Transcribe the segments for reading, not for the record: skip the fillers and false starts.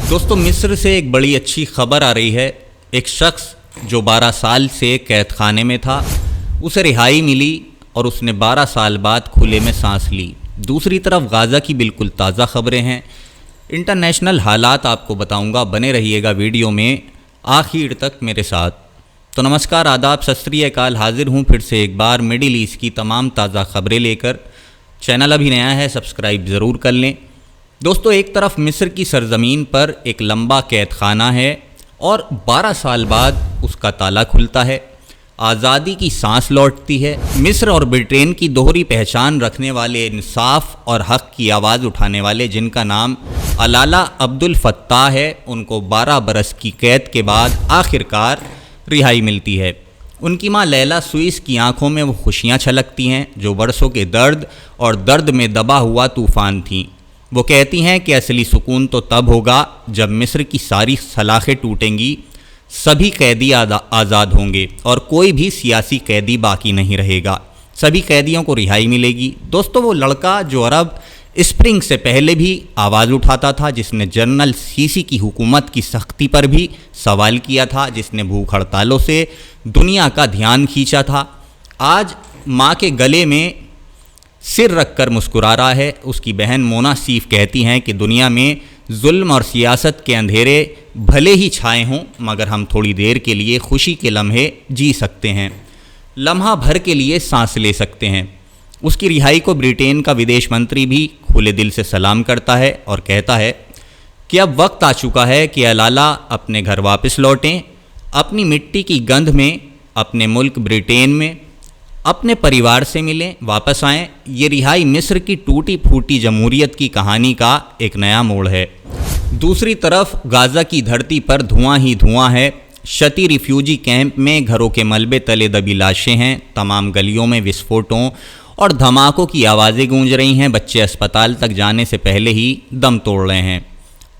दोस्तों, मिस्र से एक बड़ी अच्छी खबर आ रही है। एक शख्स जो 12 साल से कैद खाने में था, उसे रिहाई मिली और उसने 12 साल बाद खुले में सांस ली। दूसरी तरफ गाज़ा की बिल्कुल ताज़ा खबरें हैं। इंटरनेशनल हालात आपको बताऊंगा, बने रहिएगा वीडियो में आखिर तक मेरे साथ। तो नमस्कार, आदाब, सत श्री अकाल। हाजिर हूँ फिर से एक बार मिडिल ईस्ट की तमाम ताज़ा खबरें लेकर। चैनल अभी नया है, सब्सक्राइब ज़रूर कर लें। दोस्तों, एक तरफ मिस्र की सरज़मीन पर एक लंबा कैद खाना है और 12 साल बाद उसका ताला खुलता है, आज़ादी की सांस लौटती है। मिस्र और ब्रिटेन की दोहरी पहचान रखने वाले, इंसाफ और हक़ की आवाज़ उठाने वाले, जिनका नाम अलाला अब्दुल फत्ताह है, उनको 12 बरस की कैद के बाद आखिरकार रिहाई मिलती है। उनकी मां लैला सुइस की आंखों में वो खुशियां छलकती हैं जो बरसों के दर्द और दर्द में दबा हुआ तूफ़ान थीं। वो कहती हैं कि असली सुकून तो तब होगा जब मिस्र की सारी सलाखें टूटेंगी, सभी कैदी आज़ाद होंगे और कोई भी सियासी कैदी बाकी नहीं रहेगा। सभी कैदियों को रिहाई मिलेगी। दोस्तों, वो लड़का जो अरब स्प्रिंग से पहले भी आवाज़ उठाता था, जिसने जनरल सीसी की हुकूमत की सख्ती पर भी सवाल किया था, जिसने भूख हड़तालों से दुनिया का ध्यान खींचा था, आज माँ के गले में सिर रखकर मुस्कुरा रहा है। उसकी बहन मोना सीफ कहती हैं कि दुनिया में जुल्म और सियासत के अंधेरे भले ही छाए हों, मगर हम थोड़ी देर के लिए खुशी के लम्हे जी सकते हैं, लम्हा भर के लिए सांस ले सकते हैं। उसकी रिहाई को ब्रिटेन का विदेश मंत्री भी खुले दिल से सलाम करता है और कहता है कि अब वक्त आ चुका है कि अलाला अपने घर वापस लौटें, अपनी मिट्टी की गंध में, अपने मुल्क ब्रिटेन में अपने परिवार से मिलें, वापस आएं। ये रिहाई मिस्र की टूटी फूटी जमहूरियत की कहानी का एक नया मोड़ है। दूसरी तरफ गाज़ा की धरती पर धुआं ही धुआं है। शती रिफ्यूजी कैंप में घरों के मलबे तले दबी लाशें हैं। तमाम गलियों में विस्फोटों और धमाकों की आवाज़ें गूंज रही हैं। बच्चे अस्पताल तक जाने से पहले ही दम तोड़ रहे हैं।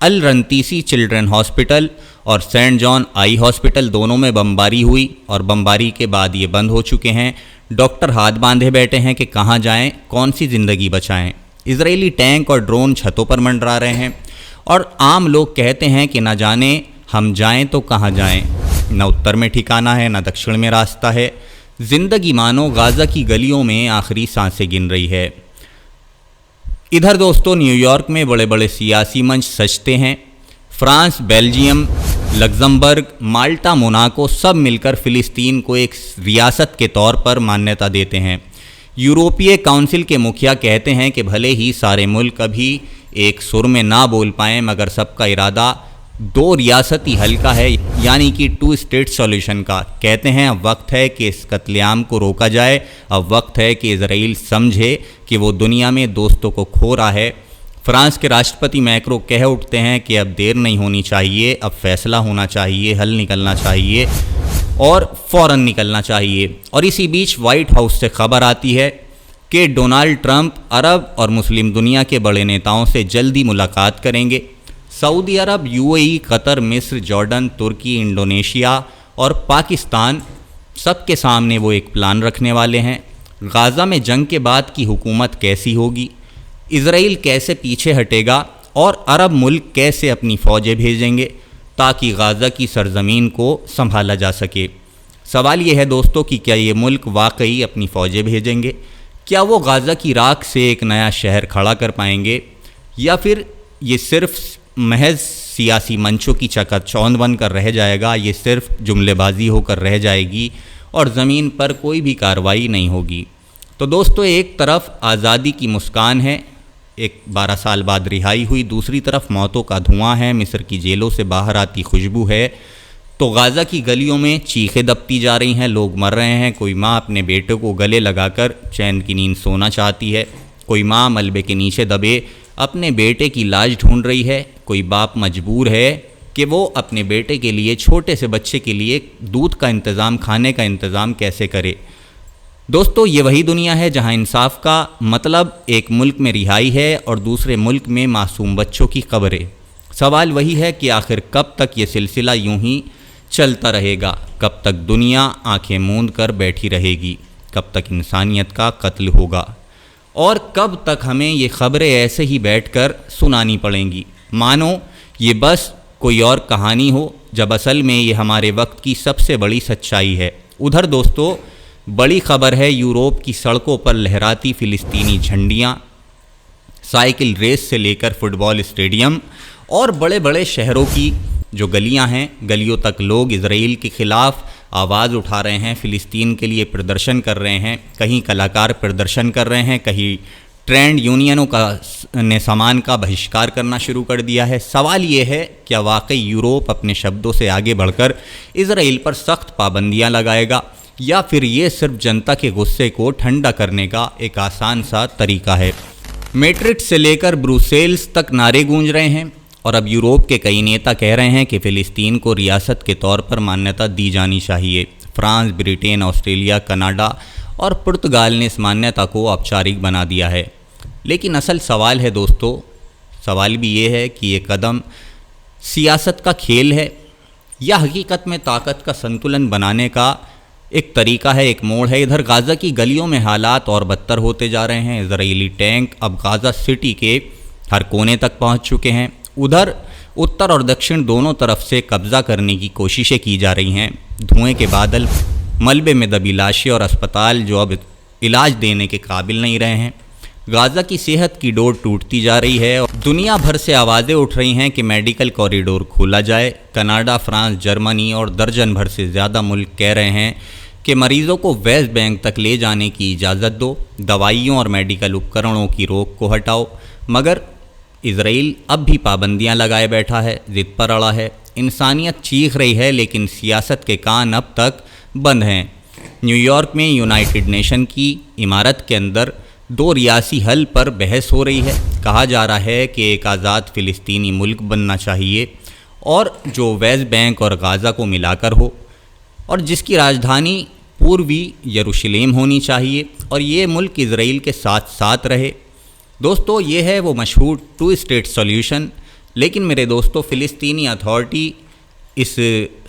अल रंतीसी चिल्ड्रन हॉस्पिटल और सेंट जॉन आई हॉस्पिटल दोनों में बमबारी हुई और बमबारी के बाद ये बंद हो चुके हैं। डॉक्टर हाथ बांधे बैठे हैं कि कहाँ जाएं, कौन सी ज़िंदगी बचाएं। इजरायली टैंक और ड्रोन छतों पर मंडरा रहे हैं और आम लोग कहते हैं कि न जाने हम जाएं तो कहाँ जाएं। न उत्तर में ठिकाना है, न दक्षिण में रास्ता है। ज़िंदगी मानो गाज़ा की गलियों में आखिरी सांसें गिन रही है। इधर दोस्तों, न्यूयॉर्क में बड़े बड़े सियासी मंच सजते हैं। फ्रांस, बेल्जियम, लग्जमबर्ग, माल्टा, मोनाको सब मिलकर फ़िलिस्तीन को एक रियासत के तौर पर मान्यता देते हैं। यूरोपीय काउंसिल के मुखिया कहते हैं कि भले ही सारे मुल्क अभी एक सुर में ना बोल पाएँ, मगर सबका इरादा 2 रियासती हल का है, यानी कि 2 स्टेट सॉल्यूशन का। कहते हैं अब वक्त है कि इस कत्लेआम को रोका जाए। अब वक्त है कि इजराइल समझे कि वो दुनिया में दोस्तों को खो रहा है। फ्रांस के राष्ट्रपति मैक्रो कह उठते हैं कि अब देर नहीं होनी चाहिए, अब फैसला होना चाहिए, हल निकलना चाहिए और फ़ौरन निकलना चाहिए। और इसी बीच वाइट हाउस से खबर आती है कि डोनाल्ड ट्रंप अरब और मुस्लिम दुनिया के बड़े नेताओं से जल्दी मुलाकात करेंगे। सऊदी अरब, यूएई, कतर, मिस्र, जॉर्डन, तुर्की, इंडोनेशिया और पाकिस्तान सबके सामने वो एक प्लान रखने वाले हैं। गाज़ा में जंग के बाद की हुकूमत कैसी होगी, इजराइल कैसे पीछे हटेगा और अरब मुल्क कैसे अपनी फ़ौजें भेजेंगे ताकि गाज़ा की सरज़मीन को संभाला जा सके। सवाल ये है दोस्तों कि क्या ये मुल्क वाकई अपनी फ़ौजें भेजेंगे? क्या वो गाज़ा की राख से एक नया शहर खड़ा कर पाएंगे, या फिर ये सिर्फ महज सियासी मंचों की चकाचौंध बनकर रह जाएगा? ये सिर्फ जुमलेबाजी होकर रह जाएगी और ज़मीन पर कोई भी कार्रवाई नहीं होगी। तो दोस्तों, एक तरफ आज़ादी की मुस्कान है, एक 12 साल बाद रिहाई हुई, दूसरी तरफ मौतों का धुआं है, मिस्र की जेलों से बाहर आती खुशबू है। तो गाज़ा की गलियों में चीखें दबती जा रही हैं, लोग मर रहे हैं। कोई माँ अपने बेटे को गले लगाकर चैन की नींद सोना चाहती है। कोई माँ मलबे के नीचे दबे अपने बेटे की लाश ढूंढ रही है। कोई बाप मजबूर है कि वो अपने बेटे के लिए, छोटे से बच्चे के लिए दूध का इंतज़ाम, खाने का इंतज़ाम कैसे करे। दोस्तों, ये वही दुनिया है जहां इंसाफ का मतलब एक मुल्क में रिहाई है और दूसरे मुल्क में मासूम बच्चों की कब्रें। सवाल वही है कि आखिर कब तक ये सिलसिला यूं ही चलता रहेगा? कब तक दुनिया आंखें मूंद कर बैठी रहेगी? कब तक इंसानियत का कत्ल होगा? और कब तक हमें ये खबरें ऐसे ही बैठकर सुनानी पड़ेंगी, मानो ये बस कोई और कहानी हो, जब असल में ये हमारे वक्त की सबसे बड़ी सच्चाई है। उधर दोस्तों बड़ी खबर है, यूरोप की सड़कों पर लहराती फ़िलिस्तीनी झंडियाँ, साइकिल रेस से लेकर फुटबॉल स्टेडियम और बड़े बड़े शहरों की जो गलियां हैं, गलियों तक लोग इजराइल के ख़िलाफ़ आवाज़ उठा रहे हैं, फ़िलिस्तीन के लिए प्रदर्शन कर रहे हैं। कहीं कलाकार प्रदर्शन कर रहे हैं, कहीं ट्रेड यूनियनों ने सामान का बहिष्कार करना शुरू कर दिया है। सवाल ये है, क्या वाकई यूरोप अपने शब्दों से आगे बढ़कर इजराइल पर सख्त पाबंदियां लगाएगा, या फिर ये सिर्फ जनता के गुस्से को ठंडा करने का एक आसान सा तरीका है। मैड्रिड से लेकर ब्रुसेल्स तक नारे गूंज रहे हैं और अब यूरोप के कई नेता कह रहे हैं कि फ़िलिस्तीन को रियासत के तौर पर मान्यता दी जानी चाहिए। फ्रांस, ब्रिटेन, ऑस्ट्रेलिया, कनाडा और पुर्तगाल ने इस मान्यता को औपचारिक बना दिया है। लेकिन असल सवाल है दोस्तों, सवाल भी ये है कि ये कदम सियासत का खेल है या हकीकत में ताकत का संतुलन बनाने का एक तरीका है, एक मोड़ है। इधर गाज़ा की गलियों में हालात और बदतर होते जा रहे हैं। इजरायली टैंक अब गाज़ा सिटी के हर कोने तक पहुंच चुके हैं। उधर उत्तर और दक्षिण दोनों तरफ से कब्ज़ा करने की कोशिशें की जा रही हैं। धुएं के बादल, मलबे में दबी लाशें और अस्पताल जो अब इलाज देने के काबिल नहीं रहे हैं। गाज़ा की सेहत की डोर टूटती जा रही है और दुनिया भर से आवाज़ें उठ रही हैं कि मेडिकल कॉरिडोर खोला जाए। कनाडा, फ्रांस, जर्मनी और दर्जन भर से ज़्यादा मुल्क कह रहे हैं कि मरीज़ों को वेस्ट बैंक तक ले जाने की इजाज़त दो, दवाइयों और मेडिकल उपकरणों की रोक को हटाओ। मगर इजराइल अब भी पाबंदियां लगाए बैठा है, ज़िद पर अड़ा है। इंसानियत चीख रही है लेकिन सियासत के कान अब तक बंद हैं। न्यूयॉर्क में यूनाइटेड नेशन की इमारत के अंदर 2 रियासी हल पर बहस हो रही है। कहा जा रहा है कि एक आज़ाद फ़िलिस्तीनी मुल्क बनना चाहिए और जो वेस्ट बैंक और गाज़ा को मिलाकर हो और जिसकी राजधानी पूर्वी यरूशलेम होनी चाहिए और ये मुल्क इजराइल के साथ साथ रहे। दोस्तों ये है वो मशहूर 2 स्टेट सॉल्यूशन। लेकिन मेरे दोस्तों, फ़िलिस्तीनी अथॉरिटी इस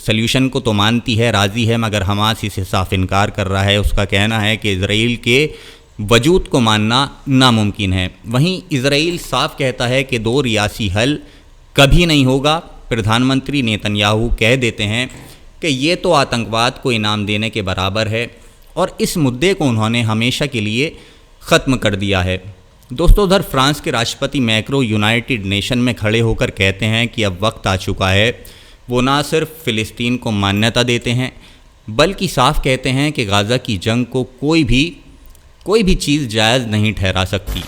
सॉल्यूशन को तो मानती है, राज़ी है, मगर हमास इसे साफ इनकार कर रहा है। उसका कहना है कि इजराइल के वजूद को मानना नामुमकिन है। वहीं इजराइल साफ कहता है कि 2 रियासी हल कभी नहीं होगा। प्रधानमंत्री नेतन्याहू कह देते हैं कि ये तो आतंकवाद को इनाम देने के बराबर है और इस मुद्दे को उन्होंने हमेशा के लिए ख़त्म कर दिया है। दोस्तों उधर फ्रांस के राष्ट्रपति मैक्रो यूनाइटेड नेशन में खड़े होकर कहते हैं कि अब वक्त आ चुका है। वो ना सिर्फ फ़िलिस्तीन को मान्यता देते हैं बल्कि साफ कहते हैं कि गाज़ा की जंग को कोई भी चीज़ जायज़ नहीं ठहरा सकती।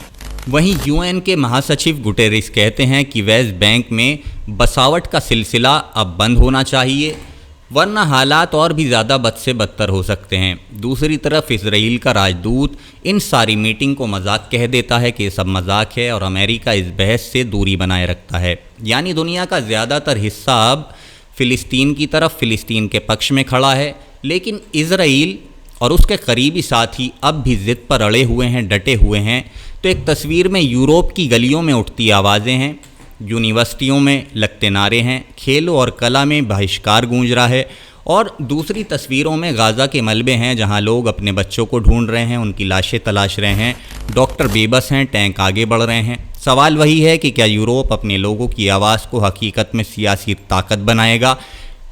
वहीं यूएन के महासचिव गुटेरेस कहते हैं कि वेस्ट बैंक में बसावट का सिलसिला अब बंद होना चाहिए, वरना हालात और भी ज़्यादा बद से बदतर हो सकते हैं। दूसरी तरफ इजराइल का राजदूत इन सारी मीटिंग को मजाक कह देता है कि ये सब मजाक है और अमेरिका इस बहस से दूरी बनाए रखता है। यानी दुनिया का ज़्यादातर हिस्सा अब फ़िलिस्तीन की तरफ, फ़िलिस्तीन के पक्ष में खड़ा है, लेकिन इजराइल और उसके करीबी साथी अब भी ज़िद पर अड़े हुए हैं, डटे हुए हैं। तो एक तस्वीर में यूरोप की गलियों में उठती आवाज़ें हैं, यूनिवर्सिटियों में लगते नारे हैं, खेलों और कला में बहिष्कार गूंज रहा है, और दूसरी तस्वीरों में गाज़ा के मलबे हैं जहां लोग अपने बच्चों को ढूंढ रहे हैं, उनकी लाशें तलाश रहे हैं, डॉक्टर बेबस हैं, टैंक आगे बढ़ रहे हैं। सवाल वही है कि क्या यूरोप अपने लोगों की आवाज़ को हकीकत में सियासी ताकत बनाएगा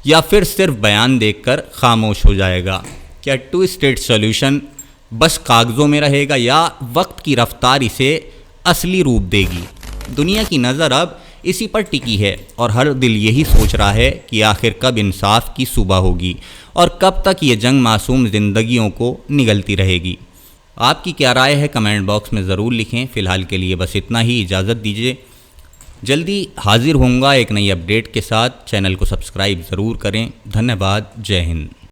या फिर सिर्फ बयान देखकर खामोश हो जाएगा। क्या 2 स्टेट सॉल्यूशन बस कागज़ों में रहेगा या वक्त की रफ्तार इसे असली रूप देगी? दुनिया की नज़र अब इसी पर टिकी है और हर दिल यही सोच रहा है कि आखिर कब इंसाफ की सुबह होगी और कब तक ये जंग मासूम ज़िंदगियों को निगलती रहेगी। आपकी क्या राय है कमेंट बॉक्स में ज़रूर लिखें। फ़िलहाल के लिए बस इतना ही, इजाज़त दीजिए। जल्दी हाजिर होऊंगा एक नई अपडेट के साथ। चैनल को सब्सक्राइब ज़रूर करें। धन्यवाद। जय हिंद।